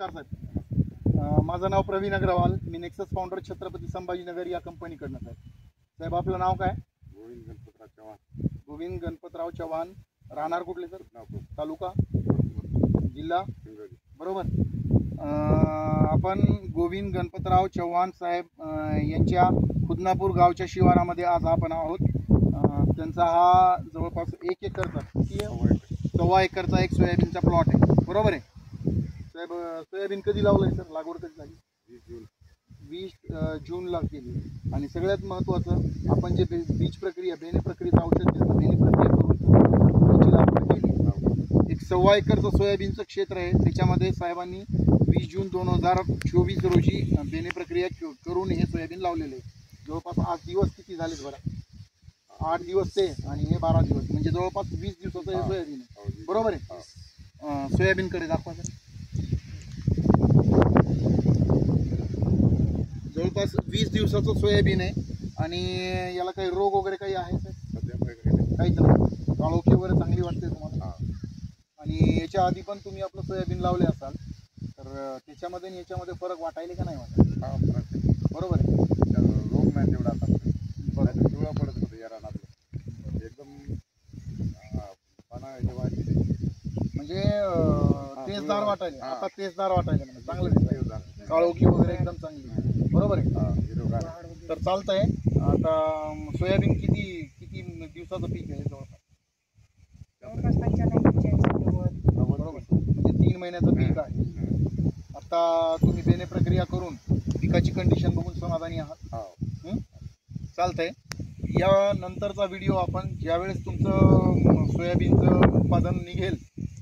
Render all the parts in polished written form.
नमस्कार साहेब, माझं नाव प्रवीण अग्रवाल. मी nexus founder Chhatrapati Sambhajinagar या कंपनीकडनं साहेब. साहेब आपलं नाव काय? गोविंद गणपतराव चव्हाण. गोविंद गणपतराव चव्हाण. राहणार कुठले सर? तालुका जिल्हा बरोबर. आपण गोविंद गणपतराव चव्हाण साहेब यांच्या खुदनापूर गावच्या शिवारामध्ये आज आपण आहोत. त्यांचा हा जवळपास 1 एकरचा 1.25 एकरचा एक सोयाबीनचा प्लॉट आहे, बरोबर आहे साहेब. सोयाबीन कधी लावलं आहे सर? लागवड कधी झाली? 20 जूनला केली. आणि सगळ्यात महत्त्वाचं, आपण जे बीज प्रक्रिया बेने प्रक्रियेचं औषध घेतलं, बेने प्रक्रिया करून त्याची लागवड केली. 1.25 एकरचं सोयाबीनचं क्षेत्र आहे. त्याच्यामध्ये साहेबांनी 20 जून 2024 रोजी बेने प्रक्रिया करून हे सोयाबीन लावलेलं आहे. जवळपास 8 दिवस किती झालेत बरं? 8 दिवस ते आणि हे 12 दिवस, म्हणजे जवळपास 20 दिवसाचं हे सोयाबीन आहे, बरोबर आहे. सोयाबीनकडे दाखवा सर. जवळपास 20 दिवसाचं सोयाबीन आहे. आणि याला काही रोग वगैरे काही आहे सर? काहीच नाही. काळोखी वगैरे चांगली वाटते तुम्हाला? आणि याच्या आधी पण तुम्ही आपलं सोयाबीन लावले असाल तर त्याच्यामध्ये आणि याच्यामध्ये फरक वाटायले का नाही वाटत? बरोबर आहे. रोग नाही तेवढा आता पिवळा पडत होतं या रानातलं एकदम म्हणजे तेजदार वाटायले. आता तेजदार वाटायले म्हणजे चांगलं दिसतंय. काळोखी वगैरे एकदम चांगली, बरोबर आहे. तर चालतंय. आता सोयाबीन किती दिवसाचं पीक आहे? जवळपास बरोबर, म्हणजे 3 महिन्याचं पीक आहे. आता तुम्ही बेने प्रक्रिया करून पिकाची कंडिशन बघून समाधानी आहात? चालतंय. या नंतरचा व्हिडिओ आपण ज्यावेळेस तुमचं सोयाबीनचं उत्पादन निघेल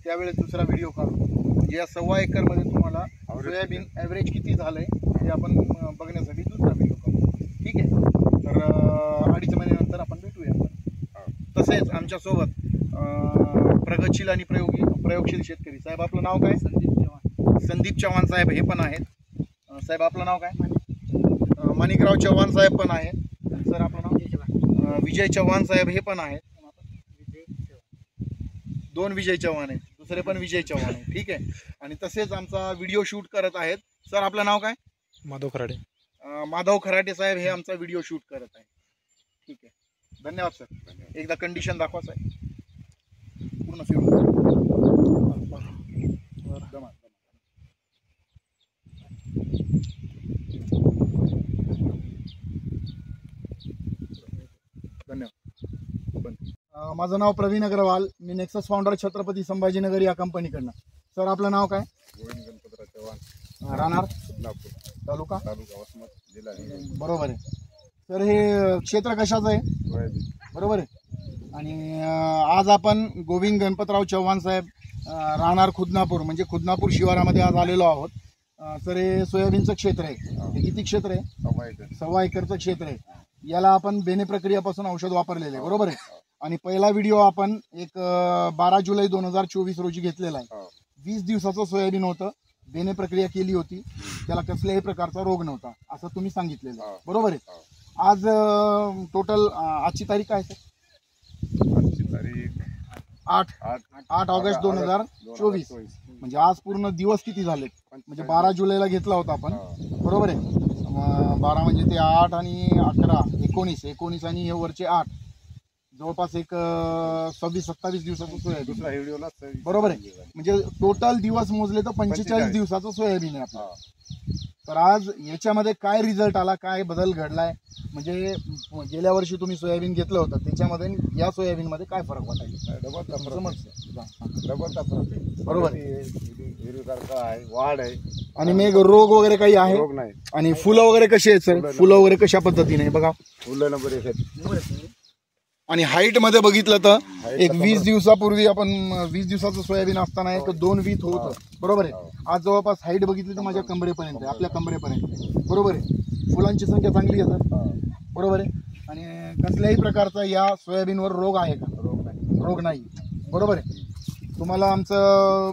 त्यावेळेस दुसरा व्हिडिओ काढू. म्हणजे या 1.25 एकरमध्ये तुम्हाला सोयाबीन ॲव्हरेज किती झालंय हे आपण बघण्यासाठी दुसरा व्हिडिओ काढू. ठीक आहे. तर 2.5 महिन्यानंतर आपण भेटूया. तसेच आमच्यासोबत प्रगतशील आणि प्रयोगशील शेतकरी साहेब, आपलं नाव काय? संदीप चव्हाण साहेब हे पण आहेत. साहेब आपलं नाव काय? माणिकराव चव्हाण साहेब पण आहेत. सर आपलं नाव? विजय चव्हाण साहेब हे पण आहेत. 2 विजय चव्हाण आहेत, दुसरे पण विजय चव्हाण आहे. ठीक आहे. आणि तसेच आमचा व्हिडिओ शूट करत आहेत. सर आपलं नाव काय? माधव खराडे. माधव खराटे साहेब हे आमचा व्हिडिओ शूट करत आहे. ठीक आहे. धन्यवाद सर. एकदा कंडिशन दाखवा साहेब. पूर्ण फिरून धन्यवाद. माझं नाव प्रवीण अग्रवाल. मी नेक्सस फाउंडर छत्रपती संभाजीनगर या कंपनीकडनं. सर आपलं नाव काय? गोविंद गणपतराव चव्हाण. राहणार खुदनापूर तालुका वसमत जिल्हा हिंगोली. बरोबर आहे. तर हे क्षेत्र कशाचं आहे? सोयाबीन. बरोबर आहे. आणि आज आपण गोविंद गणपतराव चव्हाण साहेब राहणार खुदनापूर म्हणजे खुदनापूर शिवारामध्ये आज आलेलो आहोत. तर हे सोयाबीनचं क्षेत्र आहे. हे किती क्षेत्र आहे? 1.25 एकरचं क्षेत्र आहे. याला आपण बेने प्रक्रियापासून औषध वापरलेलं आहे, बरोबर आहे. आणि पहिला व्हिडिओ आपण 12 जुलै 2024 रोजी घेतलेला आहे. 20 दिवसाचं सोयाबीन होतं. बेने प्रक्रिया केली होती. त्याला कसल्याही प्रकारचा रोग नव्हता असं तुम्ही सांगितलेलं, बरोबर आहे. आज टोटल आजची तारीख काय सर? आजची तारीख 8 ऑगस्ट 2024. म्हणजे आज पूर्ण दिवस किती झाले? म्हणजे 12 जुलैला घेतला होता आपण, बरोबर आहे. 12 म्हणजे ते 8 आणि 11 19 आणि हे वरचे 8, जवळपास एक 26-27 दिवसाचं सोयाबीन. दुसरा व्हिडिओला बरोबर आहे. म्हणजे टोटल दिवस मोजले तर 45 दिवसाचं सोयाबीन आहे आपलं. तर आज याच्यामध्ये काय रिझल्ट आला, काय बदल घडलाय, म्हणजे गेल्या वर्षी तुम्ही सोयाबीन घेतलं होतं त्याच्यामध्ये या सोयाबीनमध्ये काय फरक वाटायचा? डबलचा फरक, बरोबर हिरवीसारखा आहे, वाढ आहे. आणि मग रोग वगैरे काही आहे? रोग नाही. आणि फुलं वगैरे कशी आहेत सर? फुलं वगैरे कशा पद्धतीने बघा. फुलं नंबर 1. आणि हाईट मध्ये बघितलं तर एक 20 दिवसापूर्वी आपण 20 दिवसाचं सोयाबीन असताना एक 2 वीत होतं, बरोबर आहे. आज जवळपास हाईट बघितली तर माझ्या कमरेपर्यंत आहे, आपल्या कमरेपर्यंत, बरोबर आहे. फुलांची संख्या चांगली आहे सर, बरोबर आहे. आणि कसल्याही प्रकारचा या सोयाबीनवर रोग आहे का? रोग नाही, बरोबर आहे. तुम्हाला आमचं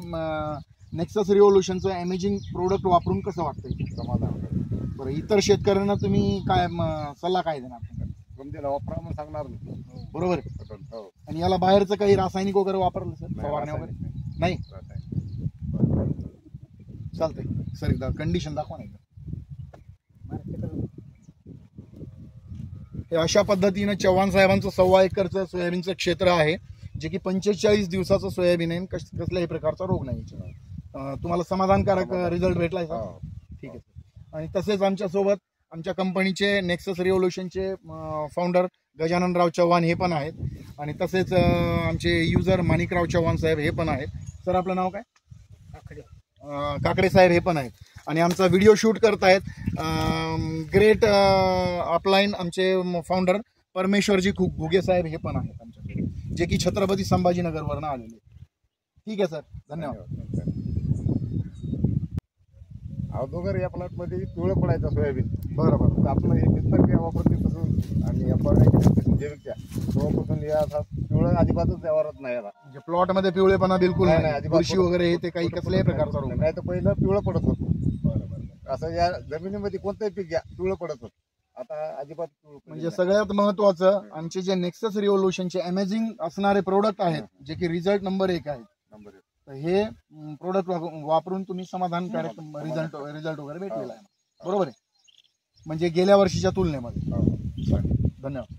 नेक्सस रिव्होल्यूशनचं अमेझिंग प्रोडक्ट वापरून कसं वाटतंय? समाधान. बरं, इतर शेतकऱ्यांना तुम्ही काय सल्ला काय देणार? त्याला वापरा म्हणून सांगणार नाही, बरोबर आहे. आणि याला बाहेरचं काही रासायनिक वगैरे वापरलं सर? फवारण्या वगैरे नाही? चालतंय सर एकदा कंडिशन दाखवा ना एकदा. हे अशा पद्धतीनं चव्हाण साहेबांचं 1.25 एकरचं सोयाबीनचं क्षेत्र आहे, जे की 45 दिवसाचं सोयाबीन आहे. कसल्याही प्रकारचा रोग नाही याच्यावर. तुम्हाला समाधानकारक रिझल्ट भेटलाय का? ठीक आहे. आणि तसेच आमच्यासोबत आमच्या कंपनीचे नेक्सस रिव्होल्युशनचे फाउंडर गजाननराव चव्हाण हे पण आहेत, आणि तसेच आमचे युजर माणिकराव चव्हाण साहेब हे पण आहेत. सर आपलं नाव काय? काकडे साहेब हे पण आहेत. आणि आमचा व्हिडिओ शूट करतायत ग्रेट अपलाईन आमचे फाउंडर परमेश्वरजी घुगे साहेब हे पण आहेत आमच्याकडे, जे की छत्रपती संभाजीनगरवरनं आलेले. ठीक आहे सर, धन्यवाद. अगोदर या प्लॉटमध्ये पिवळं पडायचं सोयाबीन. बरोबर. तर आपलं हे मित्र वापरते तसं आणि जैविकच्या तेव्हापासून या पिवळं अजिबातच व्यवहारात नाही आला. म्हणजे प्लॉट मध्ये पिवळेपणा बिलकुल नाही, नाही, अजिबात बुरशी वगैरे हे ते काही कसल्याही प्रकारचा रोग नाही. तर पहिलं पिवळं पडत होतं. असं या जमिनीमध्ये कोणतंही पीक घ्या पिवळं पडत होतं. आता अजिबात म्हणजे सगळ्यात महत्वाचं आमचे जे नेक्सस रिव्होल्युशनचे अमेझिंग असणारे प्रोडक्ट आहेत, जे की रिझल्ट नंबर 1 आहेत. तर हे प्रोडक्ट वापरून तुम्ही समाधानकारक रिझल्ट वगैरे भेटलेला आहे. बरोबर आहे, म्हणजे गेल्या वर्षीच्या तुलनेमध्ये. धन्यवाद.